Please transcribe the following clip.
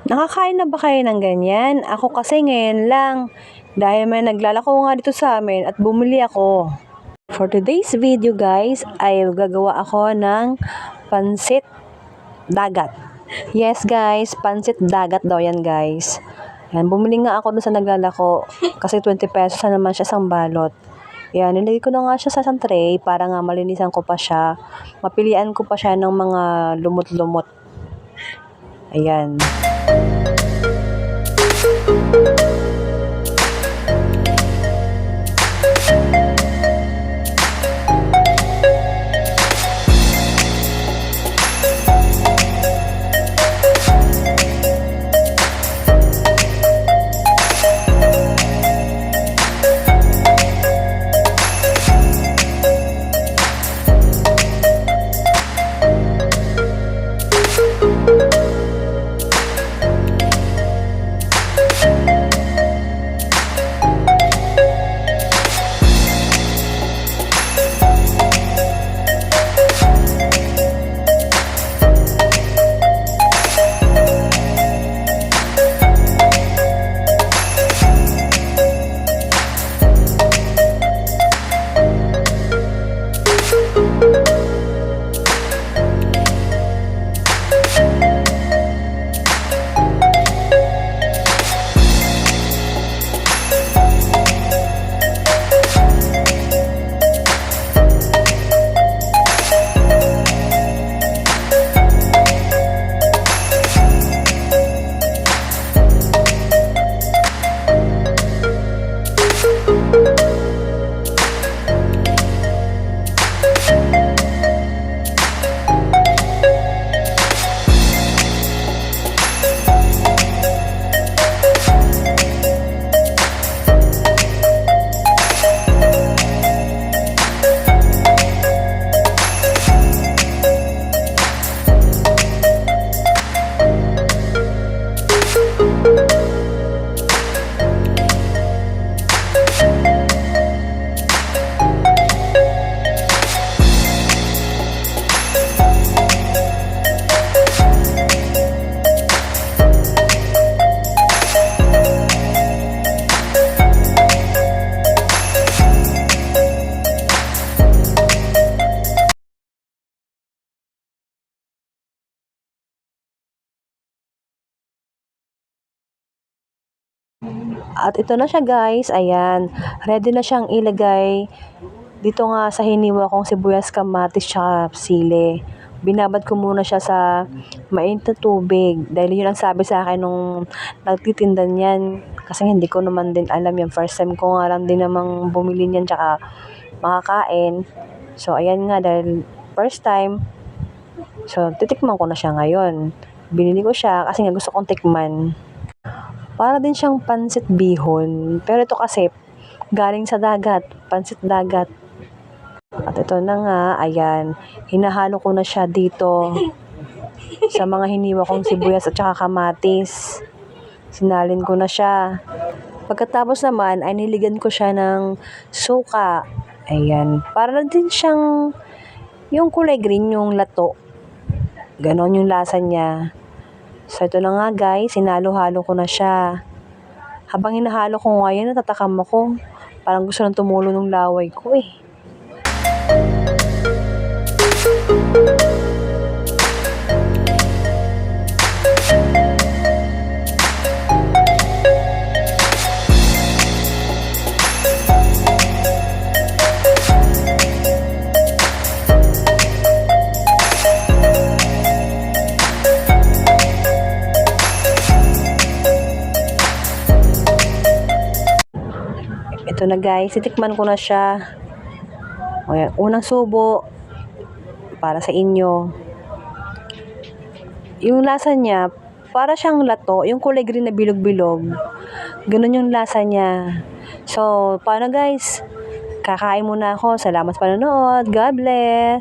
Nakakain na ba kayo ng ganyan? Ako kasi ngayon lang. Dahil may naglalako nga dito sa amin at bumili ako. For today's video guys, ay gagawa ako ng pansit dagat. Yes guys, pansit dagat daw yan guys. Yan, bumili nga ako dun sa naglalako kasi 20 pesos na naman siya isang balot. Yan, nilagay ko na nga siya sa isang tray para nga malinisan ko pa siya. Mapilian ko pa siya ng mga lumot-lumot. Ayan. At ito na siya guys, ayan, ready na siyang ilagay dito nga sa hiniwa kong sibuyas, kamatis, tsaka sili. Binabad ko muna siya sa mainit na tubig dahil yun ang sabi sa akin nung nagtitinda niyan. Kasi hindi ko naman din alam yan, first time ko nga lang din namang bumili niyan tsaka makakain. So ayan nga, dahil first time, so titikman ko na siya ngayon. Binili ko siya kasi nga gusto kong tikman. Para din siyang pansit bihon. Pero ito kasi, galing sa dagat. Pansit dagat. At ito na nga, ayan. Hinahalo ko na siya dito. Sa mga hiniwa kong sibuyas at saka kamatis. Sinalin ko na siya. Pagkatapos naman, ay niligan ko siya ng suka. Ayan. Para din siyang, yung kulay green, yung lato. Ganon yung lasa niya. So, ito na nga guys, hinalo-halo ko na siya. Habang hinahalo ko ngayon, natatakam ako. Parang gusto nang tumulo ng laway ko eh. Ito na guys, titikman ko na siya. Ayan, unang subo para sa inyo. Yung lasa niya, para siyang lato, yung kulay green na bilog-bilog. Ganun yung lasa niya. So, paano guys? Kakain muna ako. Salamat sa panonood. God bless!